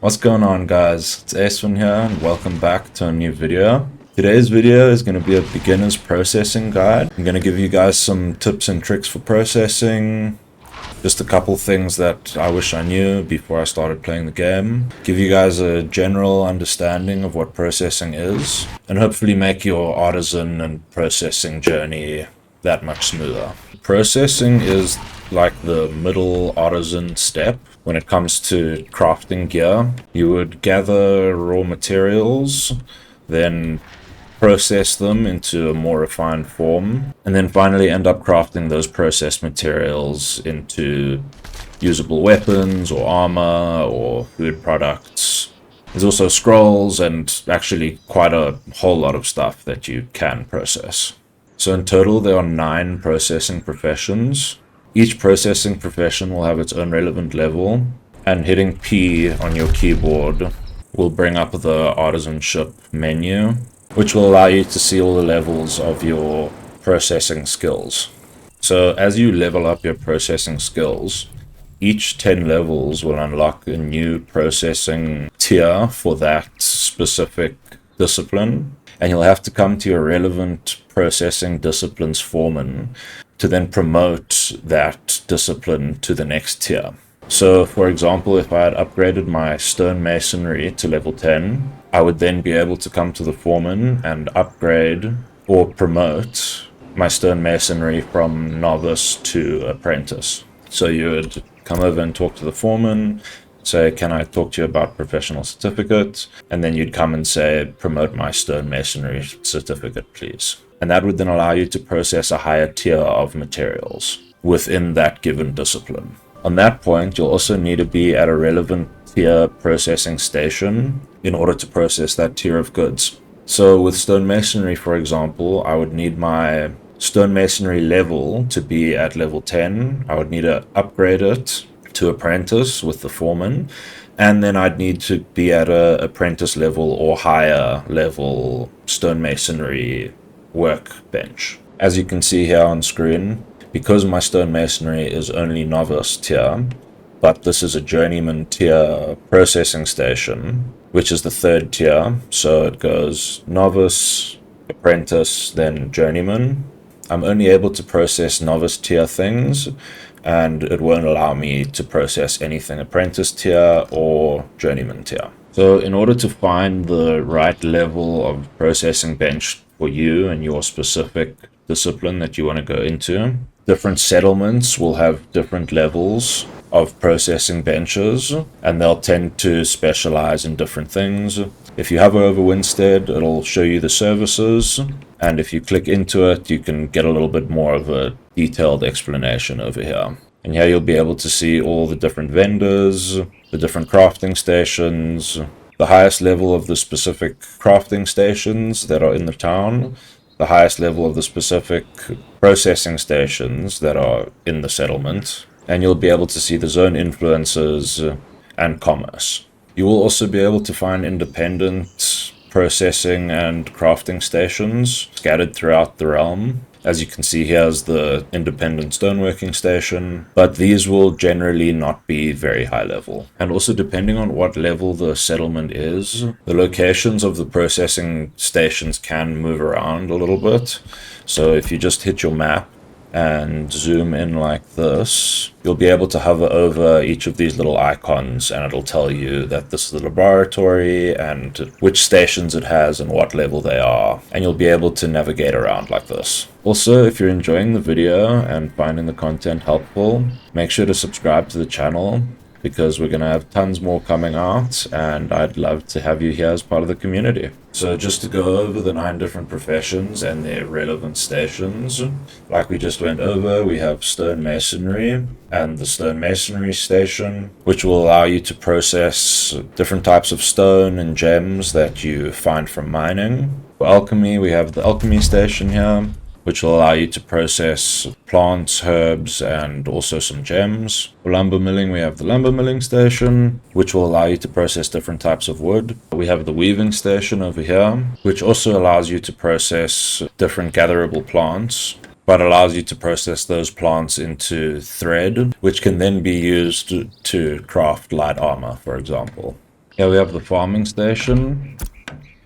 What's going on, guys? It's Aswin here and welcome back to a new video. Today's video is going to be a beginner's processing guide. I'm going to give you guys some tips and tricks for processing, just a couple things that I wish I knew before I started playing the game, give you guys a general understanding of what processing is, and hopefully make your artisan and processing journey that much smoother. Processing is like the middle artisan step when it comes to crafting gear. You would gather raw materials, then process them into a more refined form, and then finally end up crafting those processed materials into usable weapons or armor or food products. There's also scrolls and actually quite a whole lot of stuff that you can process. So in total there are 9 processing professions. Each processing profession will have its own relevant level, and hitting P on your keyboard will bring up the artisanship menu, which will allow you to see all the levels of your processing skills. So as you level up your processing skills, each 10 levels will unlock a new processing tier for that specific discipline, and you'll have to come to your relevant processing disciplines foreman to then promote that discipline to the next tier. So for example, if I had upgraded my stone masonry to level 10, I would then be able to come to the foreman and upgrade or promote my stone masonry from novice to apprentice. So you would come over and talk to the foreman, say, can I talk to you about professional certificate? And then you'd come and say, promote my stone masonry certificate, please. And that would then allow you to process a higher tier of materials within that given discipline. On that point, you'll also need to be at a relevant tier processing station in order to process that tier of goods. So with stone masonry, for example, I would need my stone masonry level to be at level 10. I would need to upgrade it to apprentice with the foreman, and then I'd need to be at a apprentice level or higher level stone masonry workbench. As you can see here on screen, because my stone masonry is only novice tier, but this is a journeyman tier processing station, which is the 3rd tier, so it goes novice, apprentice, then journeyman. I'm only able to process novice tier things, and it won't allow me to process anything apprentice tier or journeyman tier. So in order to find the right level of processing bench for you and your specific discipline that you want to go into, different settlements will have different levels of processing benches, and they'll tend to specialize in different things. If you hover over Winstead, it'll show you the services, and if you click into it, you can get a little bit more of a detailed explanation over here. And here you'll be able to see all the different vendors, the different crafting stations, the highest level of the specific crafting stations that are in the town, the highest level of the specific processing stations that are in the settlement, and you'll be able to see the zone influences and commerce. You will also be able to find independent processing and crafting stations scattered throughout the realm. As you can see, here's the independent stoneworking station, but these will generally not be very high level. And also, depending on what level the settlement is, the locations of the processing stations can move around a little bit. So if you just hit your map and zoom in like this, you'll be able to hover over each of these little icons, and it'll tell you that this is the laboratory and which stations it has and what level they are, and you'll be able to navigate around like this. Also, if you're enjoying the video and finding the content helpful, make sure to subscribe to the channel, because we're going to have tons more coming out, and I'd love to have you here as part of the community. So just to go over the 9 different professions and their relevant stations, like we just went over, we have stone masonry and the stone masonry station, which will allow you to process different types of stone and gems that you find from mining. For alchemy, we have the alchemy station here, which will allow you to process plants, herbs, and also some gems. For lumber milling, we have the lumber milling station, which will allow you to process different types of wood. We have the weaving station over here, which also allows you to process different gatherable plants, but allows you to process those plants into thread, which can then be used to craft light armor, for example. Here we have the farming station,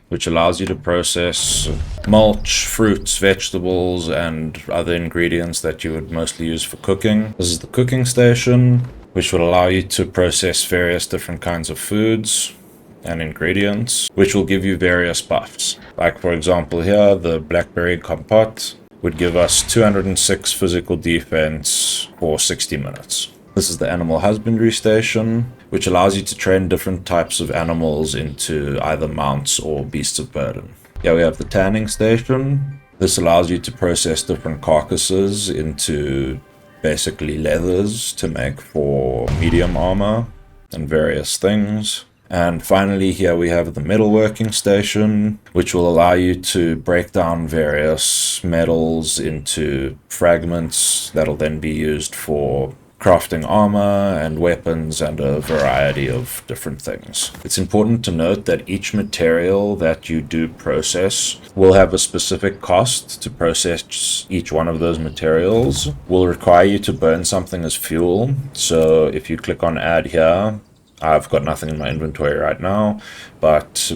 which allows you to process mulch, fruits, vegetables, and other ingredients that you would mostly use for cooking. This is the cooking station, which will allow you to process various different kinds of foods and ingredients, which will give you various buffs. Like, for example, here, the blackberry compote would give us 206 physical defense for 60 minutes. This is the animal husbandry station, which allows you to train different types of animals into either mounts or beasts of burden. Here we have the tanning station. This allows you to process different carcasses into basically leathers to make for medium armor and various things. And finally, here we have the metalworking station, which will allow you to break down various metals into fragments that'll then be used for crafting armor and weapons and a variety of different things. It's important to note that each material that you do process will have a specific cost. To process each one of those materials will require you to burn something as fuel. So if you click on add here, I've got nothing in my inventory right now, but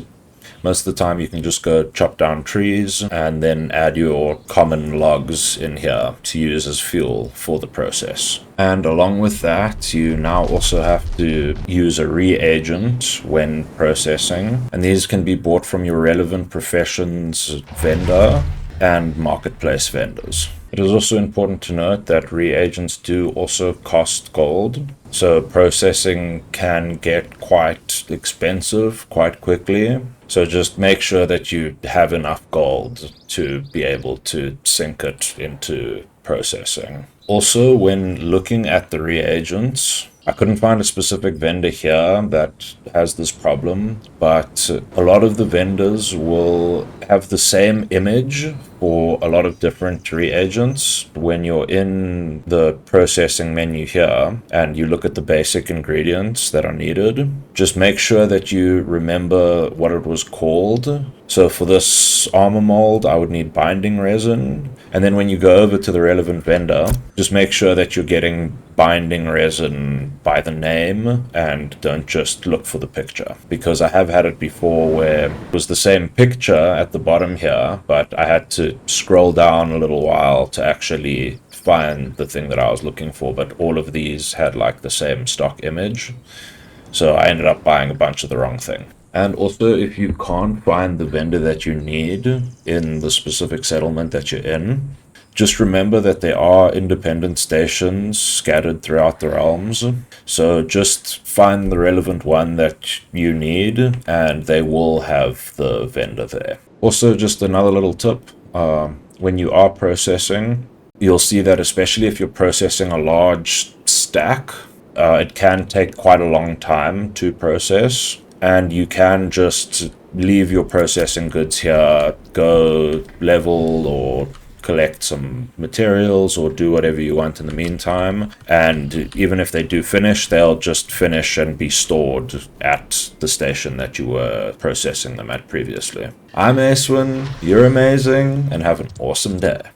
most of the time you can just go chop down trees and then add your common logs in here to use as fuel for the process. And along with that, you now also have to use a reagent when processing, and these can be bought from your relevant professions vendor and marketplace vendors. It is also important to note that reagents do also cost gold, so processing can get quite expensive quite quickly. So just make sure that you have enough gold to be able to sink it into processing. Also, when looking at the reagents, I couldn't find a specific vendor here that has this problem, but a lot of the vendors will have the same image for a lot of different reagents. When you're in the processing menu here and you look at the basic ingredients that are needed, just make sure that you remember what it was called. So for this armor mold, I would need binding resin. And then when you go over to the relevant vendor, just make sure that you're getting binding resin by the name and don't just look for the picture, because I have had it before where it was the same picture at the bottom here, but I had to scroll down a little while to actually find the thing that I was looking for. But all of these had like the same stock image, so I ended up buying a bunch of the wrong thing. And also, if you can't find the vendor that you need in the specific settlement that you're in, just remember that there are independent stations scattered throughout the realms. So just find the relevant one that you need, and they will have the vendor there. Also, just another little tip, when you are processing, you'll see that especially if you're processing a large stack, it can take quite a long time to process. And you can just leave your processing goods here, go level or collect some materials or do whatever you want in the meantime. And even if they do finish, they'll just finish and be stored at the station that you were processing them at previously. I'm Acewin, you're amazing, and have an awesome day.